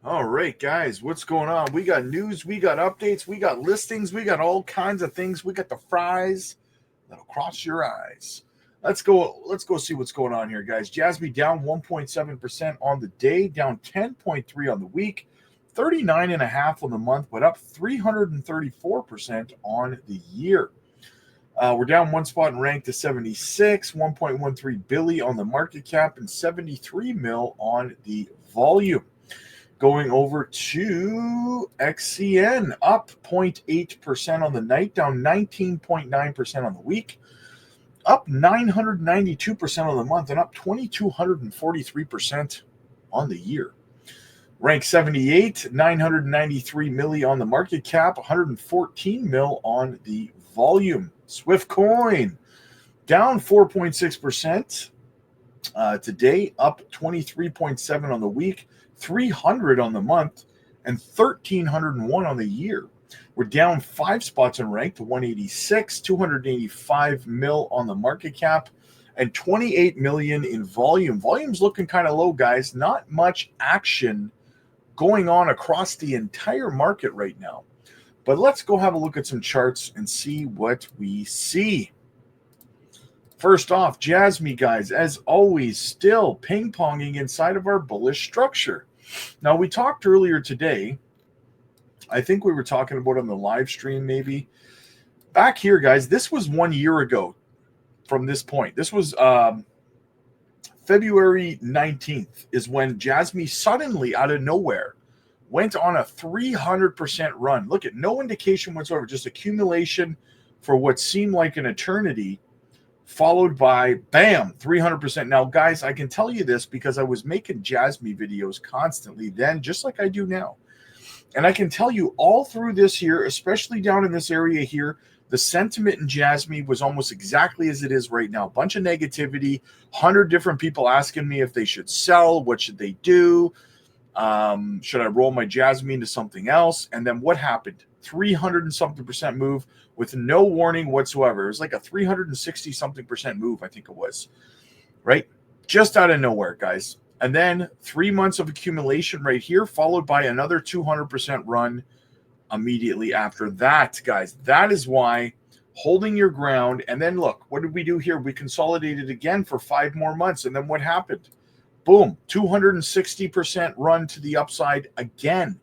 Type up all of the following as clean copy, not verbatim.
All right, guys, what's going on? We got news, we got updates, we got listings, we got all kinds of things. We got the fries that'll cross your eyes. Let's go see what's going on here, guys. JASMY down 1.7% on the day, down 10.3 on the week, 39.5 on the month, but up 334% on the year. We're down one spot in rank to 76, 1.13 billion on the market cap, and 73 mil on the volume. Going over to XCN, up 0.8% on the night, down 19.9% on the week, up 992% on the month, and up 2,243% on the year. Rank 78, 993 milli on the market cap, 114 mil on the volume. Swift Coin, down 4.6% today, up 23.7 on the week, 300 on the month, and 1,301 on the year. We're down 5 spots in rank to 186, 285 mil on the market cap, and 28 million in volume. Volume's looking kind of low, guys. Not much action going on across the entire market right now. But let's go have a look at some charts and see what we see. First off, JASMY, guys, as always, still ping-ponging inside of our bullish structure. Now, we talked earlier today, I think we were talking about on the live stream maybe. Back here, guys, this was 1 year ago from this point. This was February 19th is when JASMY suddenly, out of nowhere, went on a 300% run. Look at no indication whatsoever, just accumulation for what seemed like an eternity, followed by, bam, 300%. Now, guys, I can tell you this because I was making JASMY videos constantly then, just like I do now. And I can tell you all through this year, especially down in this area here, the sentiment in JASMY was almost exactly as it is right now. A bunch of negativity, 100 different people asking me if they should sell, what should they do? Should I roll my JASMY into something else? And then what happened? 300 and something percent move with no warning whatsoever. It was like a 360 something percent move, I think it was, right? Just out of nowhere, guys. And then 3 months of accumulation right here, followed by another 200% run immediately after that, guys. That is why holding your ground. And then look, what did we do here? We consolidated again for 5 more months. And then what happened? Boom, 260% run to the upside again.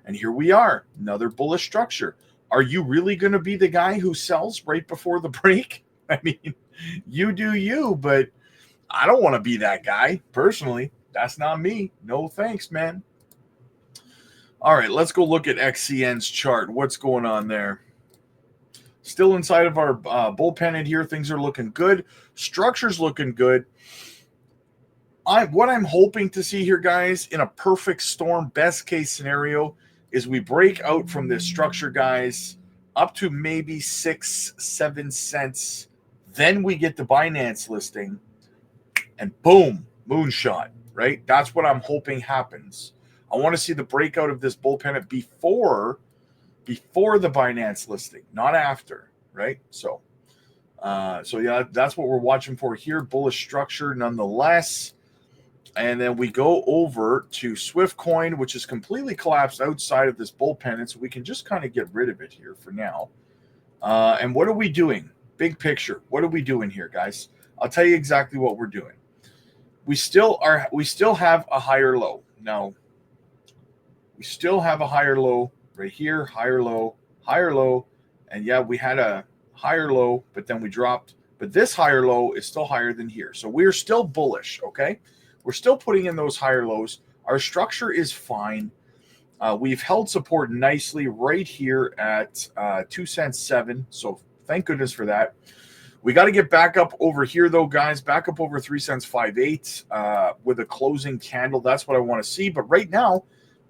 And here we are, another bullish structure. Are you really going to be the guy who sells right before the break? I mean, you do you, but I don't want to be that guy personally. That's not me. No thanks, man. All right, let's go look at XCN's chart. What's going on there? Still inside of our bull pennant here. Things are looking good. Structure's looking good. What I'm hoping to see here, guys, in a perfect storm, best case scenario, is we break out from this structure, guys, up to maybe 6-7 cents. Then we get the Binance listing, and boom, moonshot, right? That's what I'm hoping happens. I want to see the breakout of this bull pennant before the Binance listing, not after, right? So yeah, that's what we're watching for here. Bullish structure nonetheless. And then we go over to Swift Coin, which is completely collapsed outside of this bull pennant, so we can just kind of get rid of it here for now. And what are we doing? Big picture. What are we doing here, guys? I'll tell you exactly what we're doing. We still have a higher low. Now, we still have a higher low right here, higher low, and yeah, we had a higher low, but then we dropped. But this higher low is still higher than here. So we're still bullish, okay? We're still putting in those higher lows. Our structure is fine. We've held support nicely right here at 2 cents 7. So thank goodness for that. We got to get back up over here, though, guys. Back up over 3 cents 5/8 with a closing candle. That's what I want to see. But right now,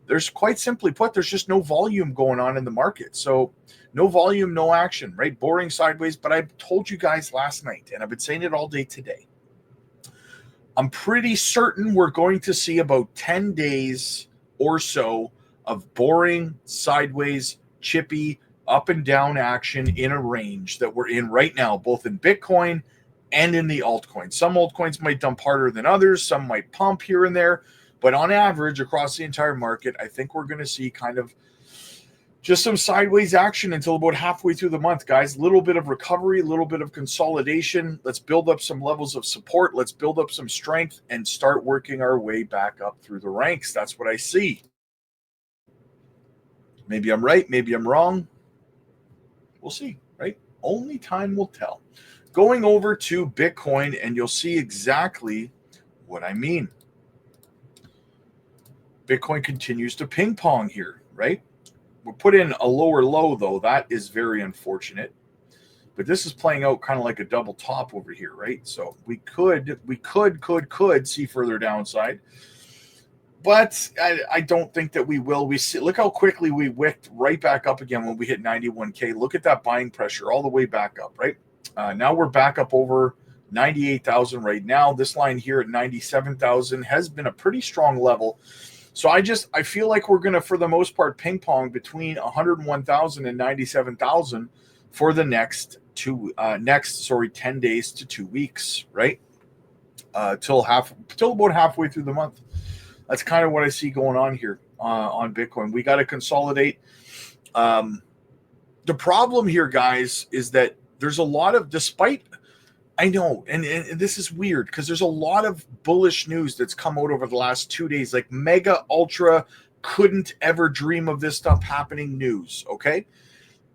there's quite simply put, there's just no volume going on in the market. So no volume, no action, right? Boring sideways. But I told you guys last night, and I've been saying it all day today, I'm pretty certain we're going to see about 10 days or so of boring, sideways, chippy, up and down action in a range that we're in right now, both in Bitcoin and in the altcoins. Some altcoins might dump harder than others. Some might pump here and there. But on average, across the entire market, I think we're going to see kind of just some sideways action until about halfway through the month, guys. A little bit of recovery, a little bit of consolidation. Let's build up some levels of support. Let's build up some strength and start working our way back up through the ranks. That's what I see. Maybe I'm right. Maybe I'm wrong. We'll see, right? Only time will tell. Going over to Bitcoin, and you'll see exactly what I mean. Bitcoin continues to ping pong here, right? We're put in a lower low, though. That is very unfortunate. But this is playing out kind of like a double top over here, right? So we could see further downside. But I don't think that we will. We see, look how quickly we wicked right back up again when we hit 91K. Look at that buying pressure all the way back up, right? Now we're back up over 98,000 right now. This line here at 97,000 has been a pretty strong level. So I feel like we're going to, for the most part, ping pong between 101,000 and 97,000 for the next 10 days to 2 weeks, right? Till about halfway through the month. That's kind of what I see going on here on Bitcoin. We got to consolidate. The problem here, guys, is that there's a lot of, I know, and this is weird because there's a lot of bullish news that's come out over the last 2 days, like mega ultra couldn't ever dream of this stuff happening news, okay?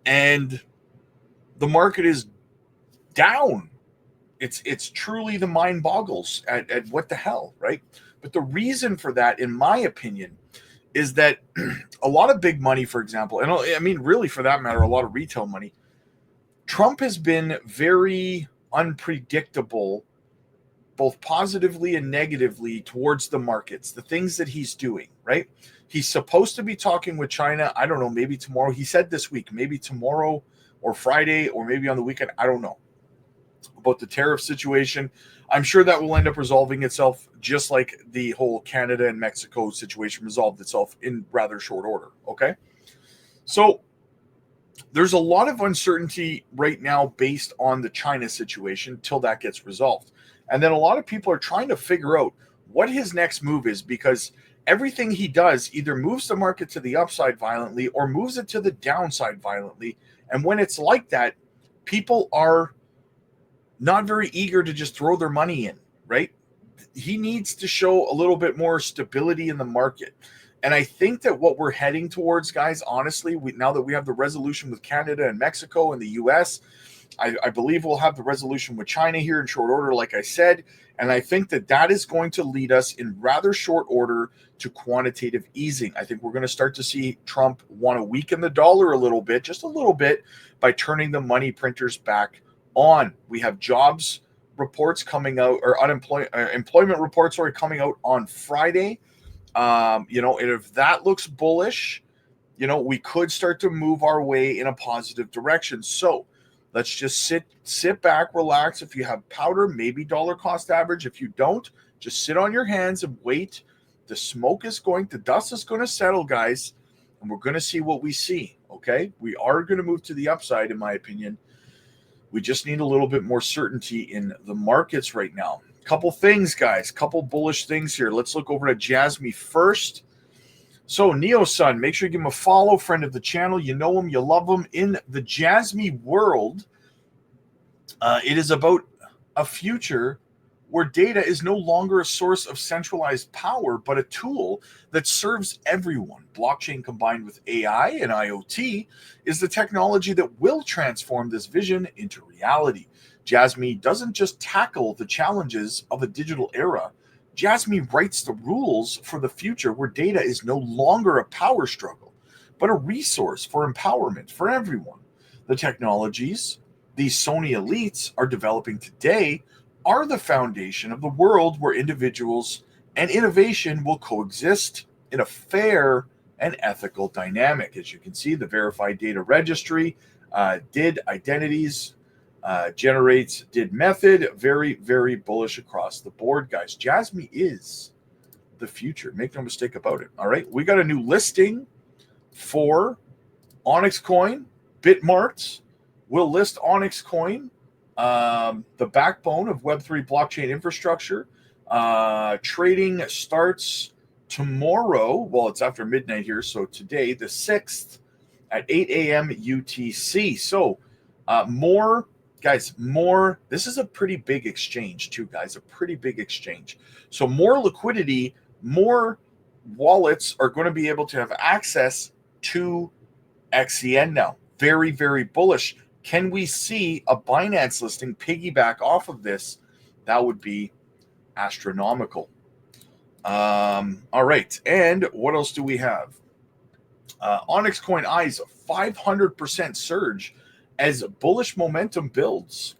And the market is down. It's truly the mind boggles at what the hell, right? But the reason for that, in my opinion, is that a lot of big money, for example, and I mean, really, for that matter, a lot of retail money, Trump has been very unpredictable, both positively and negatively, towards the markets, the things that he's doing, right? He's supposed to be talking with China. I don't know, maybe tomorrow. He said this week, maybe tomorrow or Friday or maybe on the weekend. I don't know about the tariff situation. I'm sure that will end up resolving itself just like the whole Canada and Mexico situation resolved itself in rather short order, okay? So there's a lot of uncertainty right now based on the China situation till that gets resolved. And then a lot of people are trying to figure out what his next move is, because everything he does either moves the market to the upside violently or moves it to the downside violently. And when it's like that, people are not very eager to just throw their money in, right? He needs to show a little bit more stability in the market. And I think that what we're heading towards, guys, honestly, now that we have the resolution with Canada and Mexico and the US, I believe we'll have the resolution with China here in short order, like I said. And I think that is going to lead us in rather short order to quantitative easing. I think we're going to start to see Trump want to weaken the dollar a little bit, just a little bit, by turning the money printers back on. We have jobs reports coming out, or employment reports are coming out on Friday. And if that looks bullish, we could start to move our way in a positive direction. So let's just sit back, relax. If you have powder, maybe dollar cost average. If you don't, just sit on your hands and wait. The dust is going to settle, guys, and we're going to see what we see. Okay, we are going to move to the upside, in my opinion. We just need a little bit more certainty in the markets right now. Couple things, guys. Couple bullish things here. Let's look over at JASMY first. So, NeoSun, make sure you give him a follow, friend of the channel. You know him, you love him. In the JASMY world, it is about a future where data is no longer a source of centralized power, but a tool that serves everyone. Blockchain combined with AI and IoT is the technology that will transform this vision into reality. JASMY doesn't just tackle the challenges of a digital era. JASMY writes the rules for the future where data is no longer a power struggle, but a resource for empowerment for everyone. The technologies these Sony elites are developing today are the foundation of the world where individuals and innovation will coexist in a fair and ethical dynamic. As you can see, the verified data registry, did identities, generates did method. Very, very bullish across the board, guys. JASMY is the future. Make no mistake about it. All right. We got a new listing for Onyx coin. Bitmarts will list Onyx coin, the backbone of Web3 blockchain infrastructure. Trading starts Tomorrow, well, it's after midnight here, so today, the 6th at 8 a.m. UTC. So more, guys, more. This is a pretty big exchange too, guys, a pretty big exchange. So more liquidity, more wallets are going to be able to have access to XCN now. Very, very bullish. Can we see a Binance listing piggyback off of this? That would be astronomical. All right. And what else do we have? Onyx Coin eyes 500% surge as bullish momentum builds.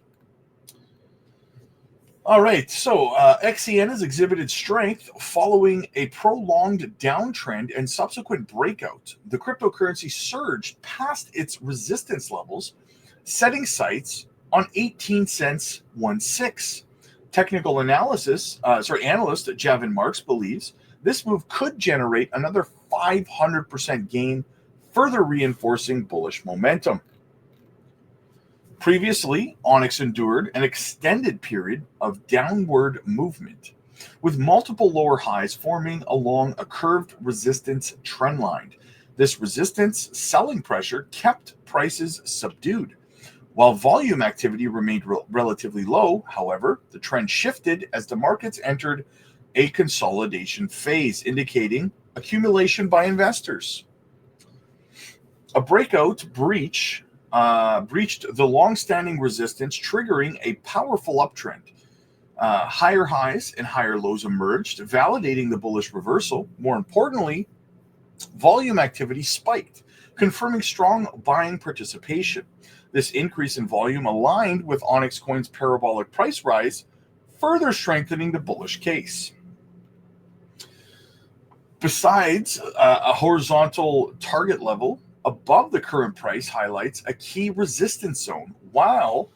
All right, so XCN has exhibited strength following a prolonged downtrend and subsequent breakout. The cryptocurrency surged past its resistance levels, setting sights on 18 cents 16. Technical analyst Javin Marks believes this move could generate another 500% gain, further reinforcing bullish momentum. Previously, Onyx endured an extended period of downward movement, with multiple lower highs forming along a curved resistance trendline. This resistance selling pressure kept prices subdued. While volume activity remained relatively low, however, the trend shifted as the markets entered a consolidation phase, indicating accumulation by investors. A breakout breached the long-standing resistance, triggering a powerful uptrend. Higher highs and higher lows emerged, validating the bullish reversal. More importantly, volume activity spiked, confirming strong buying participation. This increase in volume aligned with Onyx Coin's parabolic price rise, further strengthening the bullish case. Besides, a horizontal target level above the current price highlights a key resistance zone. While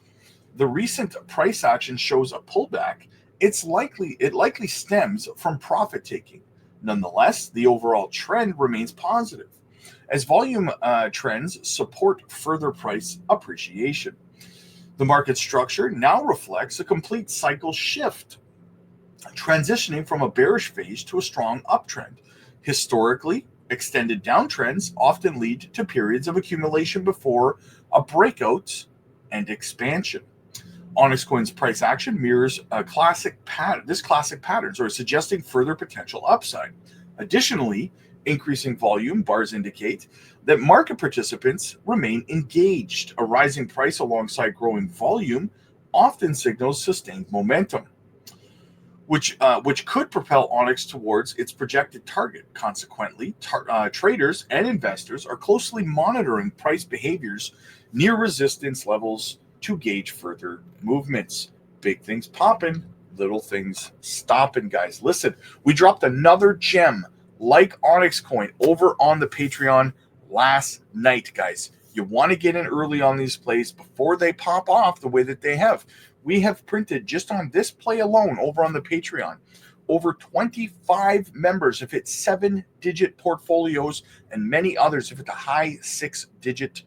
the recent price action shows a pullback, it likely stems from profit taking. Nonetheless, the overall trend remains positive, as volume trends support further price appreciation. The market structure now reflects a complete cycle shift, transitioning from a bearish phase to a strong uptrend. Historically, extended downtrends often lead to periods of accumulation before a breakout and expansion. Onyx Coin's price action mirrors this classic pattern, suggesting further potential upside. Additionally, increasing volume bars indicate that market participants remain engaged. A rising price alongside growing volume often signals sustained momentum, which could propel Onyx towards its projected target. Consequently, traders and investors are closely monitoring price behaviors near resistance levels to gauge further movements. Big things popping, little things stopping, guys. Listen, we dropped another gem like Onyx Coin over on the Patreon last night, guys. You want to get in early on these plays before they pop off the way that they have. We have printed, just on this play alone over on the Patreon, over 25 members have hit 7-digit portfolios, and many others have hit the high 6-digit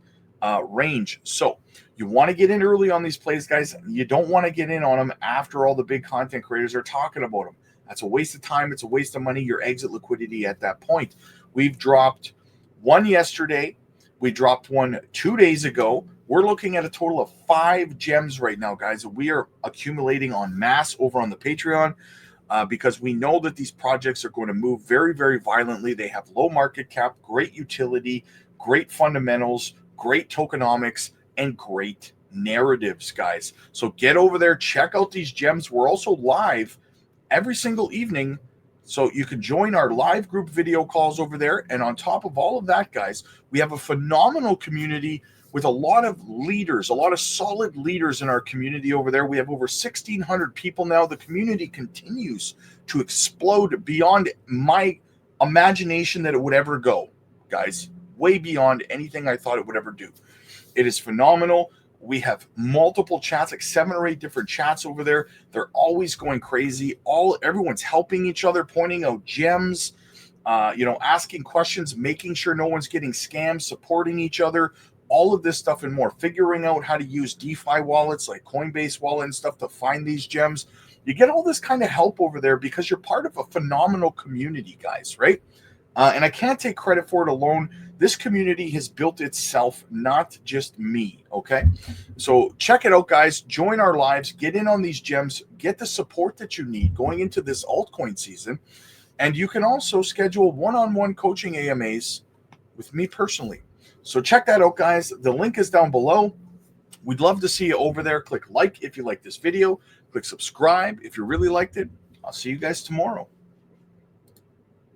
range. So you want to get in early on these plays, guys. You don't want to get in on them after all the big content creators are talking about them. That's a waste of time. It's a waste of money. Your exit liquidity at that point. We've dropped one yesterday. We dropped one 2 days ago. We're looking at a total of 5 gems right now, guys. We are accumulating en masse over on the Patreon because we know that these projects are going to move very, very violently. They have low market cap, great utility, great fundamentals, great tokenomics, and great narratives, guys. So get over there, check out these gems. We're also live every single evening, so you can join our live group video calls over there. And on top of all of that, guys, we have a phenomenal community with a lot of leaders, a lot of solid leaders in our community over there. We have over 1,600 people now. The community continues to explode beyond my imagination that it would ever go, guys, way beyond anything I thought it would ever do. It is phenomenal. We have multiple chats, like 7 or 8 different chats over there. They're always going crazy. Everyone's helping each other, pointing out gems, asking questions, making sure no one's getting scammed, supporting each other, all of this stuff and more, figuring out how to use DeFi wallets like Coinbase wallet and stuff to find these gems. You get all this kind of help over there because you're part of a phenomenal community, guys, right? And I can't take credit for it alone. This community has built itself, not just me, okay? So check it out, guys. Join our lives. Get in on these gems. Get the support that you need going into this altcoin season. And you can also schedule one-on-one coaching AMAs with me personally. So check that out, guys. The link is down below. We'd love to see you over there. Click like if you like this video. Click subscribe if you really liked it. I'll see you guys tomorrow.